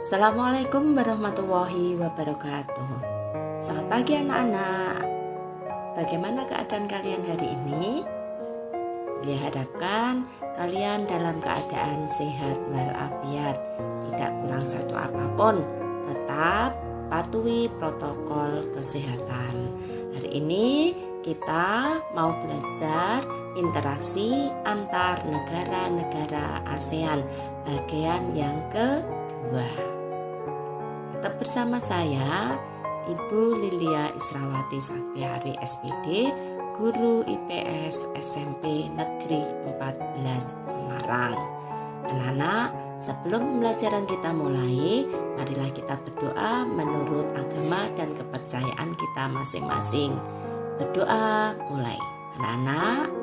Assalamualaikum warahmatullahi wabarakatuh. Selamat pagi anak-anak. Bagaimana keadaan kalian hari ini? Diharapkan kalian dalam keadaan sehat walafiat, tidak kurang satu apapun. Tetap patuhi protokol kesehatan. Hari ini kita mau belajar interaksi antar negara-negara ASEAN bagian yang kedua. Tetap bersama saya, Ibu Lilia Israwati Saktiari SPD, Guru IPS SMP Negeri 14 Semarang. Anak-anak, sebelum pembelajaran kita mulai, marilah kita berdoa menurut agama dan kepercayaan kita masing-masing. Berdoa mulai. Anak-anak,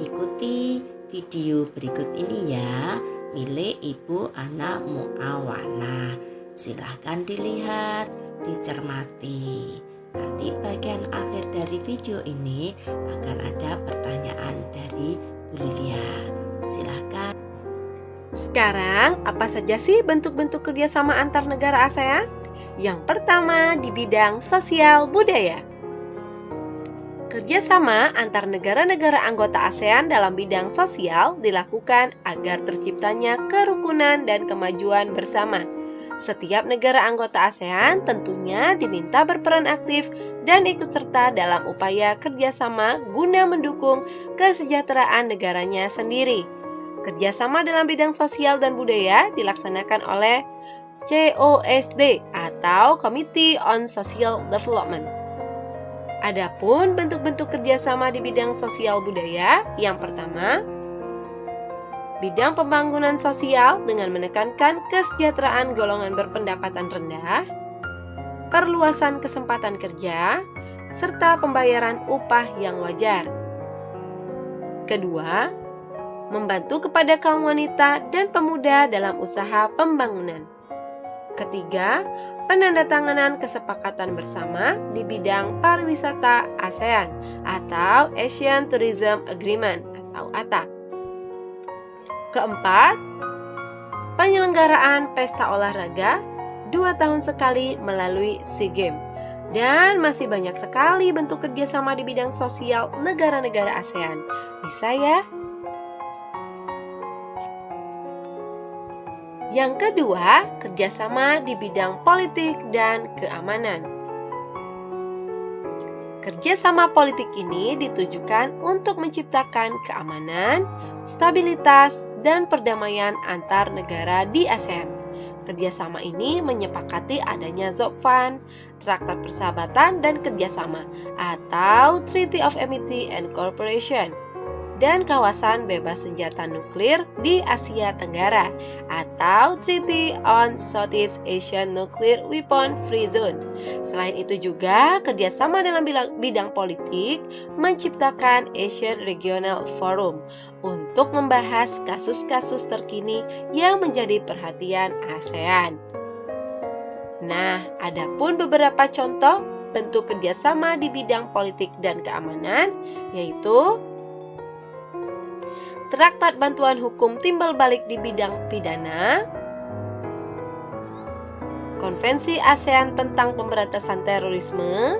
ikuti video berikut ini ya, milik Ibu Ana Muawana. Silahkan dilihat, dicermati. Nanti bagian akhir dari video ini akan ada pertanyaan dari Bu Lilia. Silahkan. Sekarang, apa saja sih bentuk-bentuk kerjasama antar negara ASEAN? Yang pertama di bidang sosial budaya. Kerjasama antar negara-negara anggota ASEAN dalam bidang sosial dilakukan agar terciptanya kerukunan dan kemajuan bersama. Setiap negara anggota ASEAN tentunya diminta berperan aktif dan ikut serta dalam upaya kerjasama guna mendukung kesejahteraan negaranya sendiri. Kerjasama dalam bidang sosial dan budaya dilaksanakan oleh COSD atau Committee on Social Development. Adapun bentuk-bentuk kerjasama di bidang sosial budaya, yang pertama, bidang pembangunan sosial dengan menekankan kesejahteraan golongan berpendapatan rendah, perluasan kesempatan kerja, serta pembayaran upah yang wajar. Kedua, membantu kepada kaum wanita dan pemuda dalam usaha pembangunan. Ketiga, penandatanganan kesepakatan bersama di bidang pariwisata ASEAN atau Asian Tourism Agreement atau ATA. Keempat, penyelenggaraan pesta olahraga 2 tahun sekali melalui SEA Games. Dan masih banyak sekali bentuk kerjasama di bidang sosial negara-negara ASEAN. Bisa ya? Yang kedua, kerjasama di bidang politik dan keamanan. Kerjasama politik ini ditujukan untuk menciptakan keamanan, stabilitas, dan perdamaian antar negara di ASEAN. Kerjasama ini menyepakati adanya ZOPFAN, Traktat Persahabatan dan Kerjasama, atau Treaty of Amity and Cooperation, dan kawasan bebas senjata nuklir di Asia Tenggara atau Treaty on Southeast Asian Nuclear Weapon Free Zone. Selain itu juga kerjasama dalam bidang politik menciptakan Asian Regional Forum untuk membahas kasus-kasus terkini yang menjadi perhatian ASEAN. Nah, adapun beberapa contoh bentuk kerjasama di bidang politik dan keamanan, yaitu Traktat Bantuan Hukum Timbal Balik di bidang pidana, Konvensi ASEAN tentang Pemberantasan Terorisme,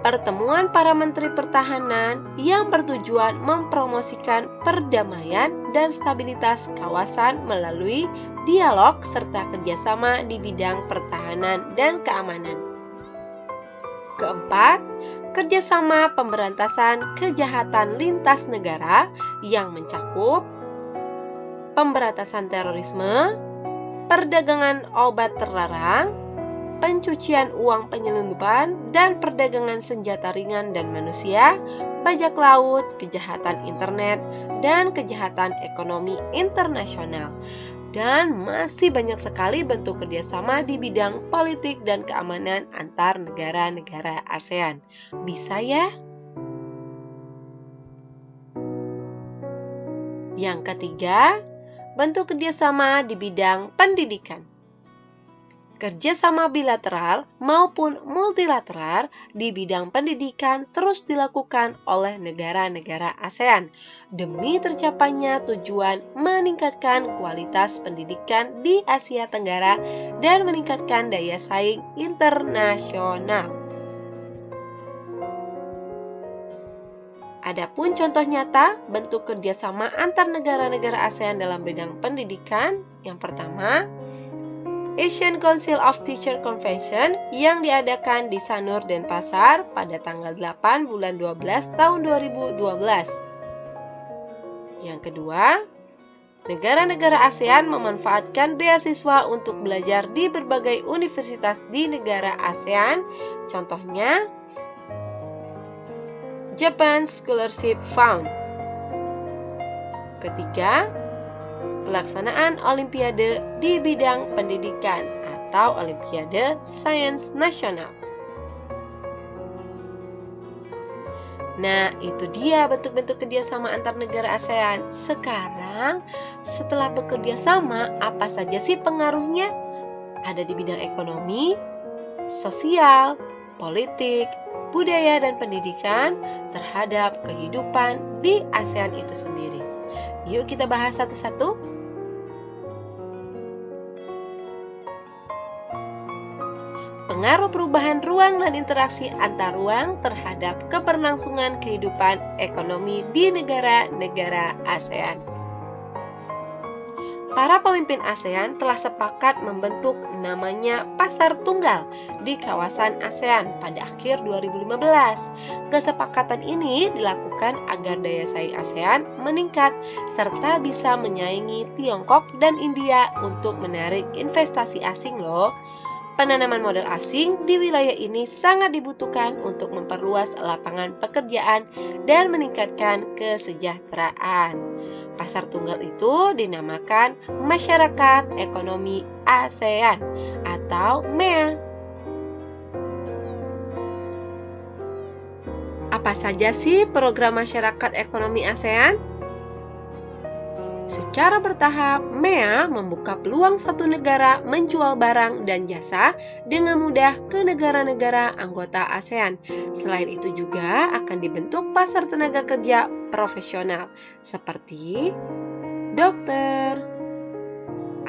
pertemuan para menteri pertahanan yang bertujuan mempromosikan perdamaian dan stabilitas kawasan melalui dialog serta kerjasama di bidang pertahanan dan keamanan. Keempat, kerjasama pemberantasan kejahatan lintas negara yang mencakup pemberantasan terorisme, perdagangan obat terlarang, pencucian uang penyelundupan dan perdagangan senjata ringan dan manusia, bajak laut, kejahatan internet, dan kejahatan ekonomi internasional. Dan masih banyak sekali bentuk kerjasama di bidang politik dan keamanan antar negara-negara ASEAN. Bisa ya? Yang ketiga, bentuk kerjasama di bidang pendidikan. Kerjasama bilateral maupun multilateral di bidang pendidikan terus dilakukan oleh negara-negara ASEAN demi tercapainya tujuan meningkatkan kualitas pendidikan di Asia Tenggara dan meningkatkan daya saing internasional. Adapun contoh nyata bentuk kerjasama antar negara-negara ASEAN dalam bidang pendidikan, yang pertama, Asian Council of Teachers Convention yang diadakan di Sanur, Denpasar pada tanggal 8 bulan 12 tahun 2012. Yang kedua, negara-negara ASEAN memanfaatkan beasiswa untuk belajar di berbagai universitas di negara ASEAN, contohnya Japan Scholarship Fund. Ketiga, pelaksanaan Olimpiade di bidang pendidikan atau Olimpiade Sains Nasional. Nah, itu dia bentuk-bentuk kerjasama antar negara ASEAN. Sekarang, setelah bekerja sama, apa saja sih pengaruhnya? Ada di bidang ekonomi, sosial, politik, budaya, dan pendidikan terhadap kehidupan di ASEAN itu sendiri. Yuk kita bahas satu-satu. Pengaruh perubahan ruang dan interaksi antar ruang terhadap keberlangsungan kehidupan ekonomi di negara-negara ASEAN. Para pemimpin ASEAN telah sepakat membentuk namanya Pasar Tunggal di kawasan ASEAN pada akhir 2015. Kesepakatan ini dilakukan agar daya saing ASEAN meningkat serta bisa menyaingi Tiongkok dan India untuk menarik investasi asing loh. Penanaman modal asing di wilayah ini sangat dibutuhkan untuk memperluas lapangan pekerjaan dan meningkatkan kesejahteraan. Pasar Tunggal itu dinamakan Masyarakat Ekonomi ASEAN atau MEA. Apa saja sih program Masyarakat Ekonomi ASEAN? Secara bertahap, MEA membuka peluang satu negara menjual barang dan jasa dengan mudah ke negara-negara anggota ASEAN. Selain itu juga akan dibentuk pasar tenaga kerja profesional seperti dokter,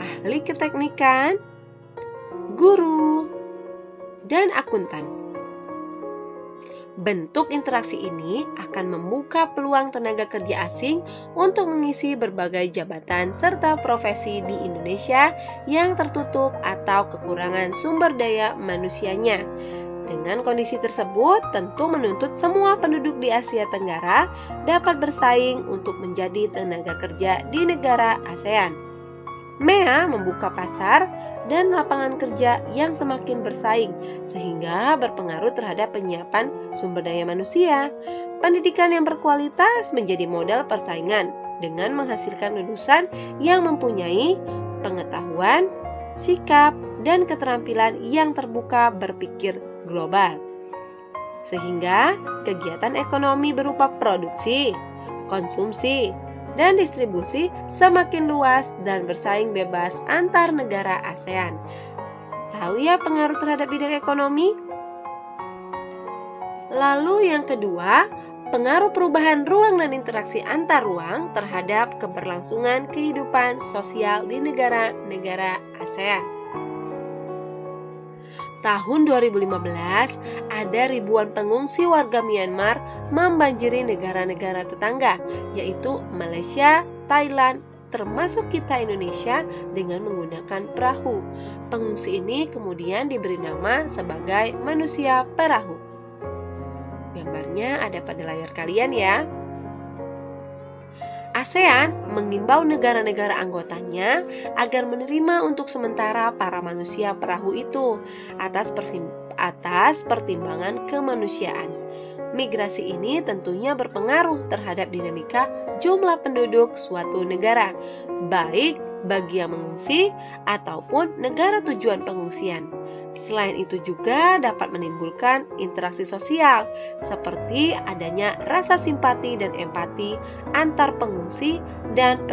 ahli keteknikan, guru, dan akuntan. Bentuk interaksi ini akan membuka peluang tenaga kerja asing untuk mengisi berbagai jabatan serta profesi di Indonesia yang tertutup atau kekurangan sumber daya manusianya. Dengan kondisi tersebut, tentu menuntut semua penduduk di Asia Tenggara dapat bersaing untuk menjadi tenaga kerja di negara ASEAN. MEA membuka pasar dan lapangan kerja yang semakin bersaing, sehingga berpengaruh terhadap penyiapan sumber daya manusia. Pendidikan yang berkualitas menjadi modal persaingan dengan menghasilkan lulusan yang mempunyai pengetahuan, sikap, dan keterampilan yang terbuka berpikir global. Sehingga kegiatan ekonomi berupa produksi, konsumsi, dan distribusi semakin luas dan bersaing bebas antar negara ASEAN. Tahu ya pengaruh terhadap bidang ekonomi? Lalu yang kedua, pengaruh perubahan ruang dan interaksi antar ruang terhadap keberlangsungan kehidupan sosial di negara-negara ASEAN. Tahun 2015, ada ribuan pengungsi warga Myanmar membanjiri negara-negara tetangga, yaitu Malaysia, Thailand, termasuk kita Indonesia dengan menggunakan perahu. Pengungsi ini kemudian diberi nama sebagai manusia perahu. Gambarnya ada pada layar kalian ya. ASEAN mengimbau negara-negara anggotanya agar menerima untuk sementara para manusia perahu itu atas pertimbangan kemanusiaan. Migrasi ini tentunya berpengaruh terhadap dinamika jumlah penduduk suatu negara, baik bagi yang mengungsi ataupun negara tujuan pengungsian. Selain itu juga dapat menimbulkan interaksi sosial, seperti adanya rasa simpati dan empati antar pengungsi dan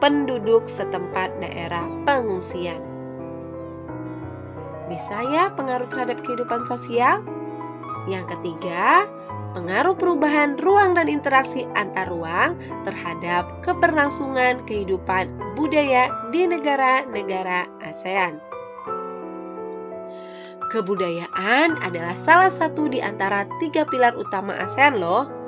penduduk setempat daerah pengungsian. bisa ya pengaruh terhadap kehidupan sosial. Yang ketiga, pengaruh perubahan ruang dan interaksi antar ruang terhadap keberlangsungan kehidupan budaya di negara-negara ASEAN. Kebudayaan adalah salah satu di antara 3 pilar utama ASEAN loh.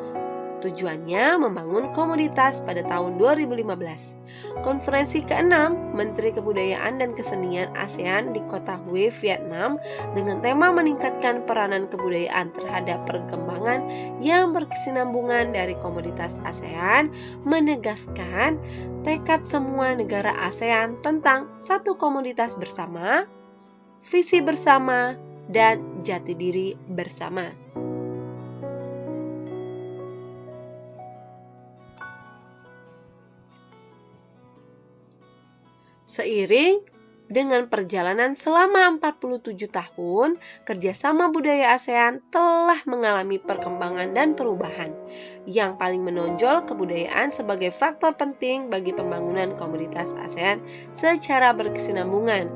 Tujuannya membangun komunitas pada tahun 2015. Konferensi ke-6 Menteri Kebudayaan dan Kesenian ASEAN di kota Hue, Vietnam dengan tema meningkatkan peranan kebudayaan terhadap perkembangan yang berkesinambungan dari komunitas ASEAN menegaskan tekad semua negara ASEAN tentang satu komunitas bersama, visi bersama, dan jati diri bersama. Seiring dengan perjalanan selama 47 tahun, kerjasama budaya ASEAN telah mengalami perkembangan dan perubahan. Yang paling menonjol kebudayaan sebagai faktor penting bagi pembangunan komunitas ASEAN secara berkesinambungan.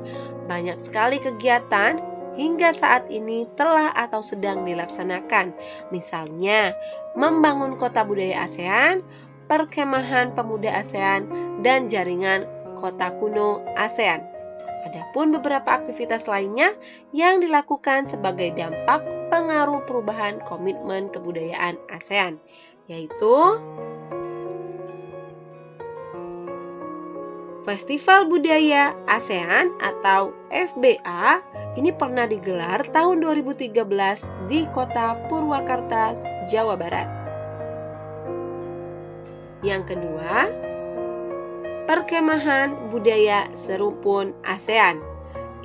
Banyak sekali kegiatan hingga saat ini telah atau sedang dilaksanakan. Misalnya, membangun kota budaya ASEAN, perkemahan pemuda ASEAN, dan jaringan kota kuno ASEAN. Adapun beberapa aktivitas lainnya yang dilakukan sebagai dampak pengaruh perubahan komitmen kebudayaan ASEAN, yaitu Festival Budaya ASEAN atau FBA. Ini pernah digelar tahun 2013 di kota Purwakarta, Jawa Barat. Yang kedua, Perkemahan Budaya Serumpun ASEAN.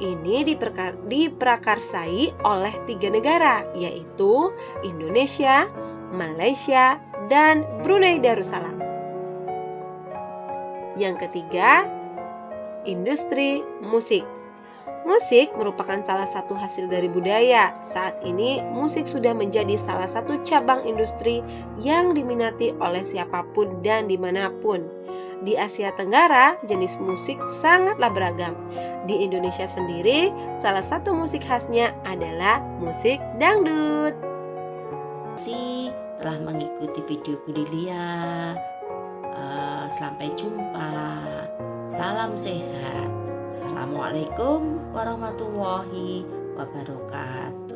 Ini diprakarsai oleh 3 negara, yaitu Indonesia, Malaysia, dan Brunei Darussalam. Yang ketiga, industri musik. Musik merupakan salah satu hasil dari budaya. Saat ini, musik sudah menjadi salah satu cabang industri yang diminati oleh siapapun dan dimanapun. Di Asia Tenggara, jenis musik sangatlah beragam. Di Indonesia sendiri, salah satu musik khasnya adalah musik dangdut. Terima kasih telah mengikuti video Bu Lilia. Sampai jumpa. Salam sehat. Assalamualaikum warahmatullahi wabarakatuh.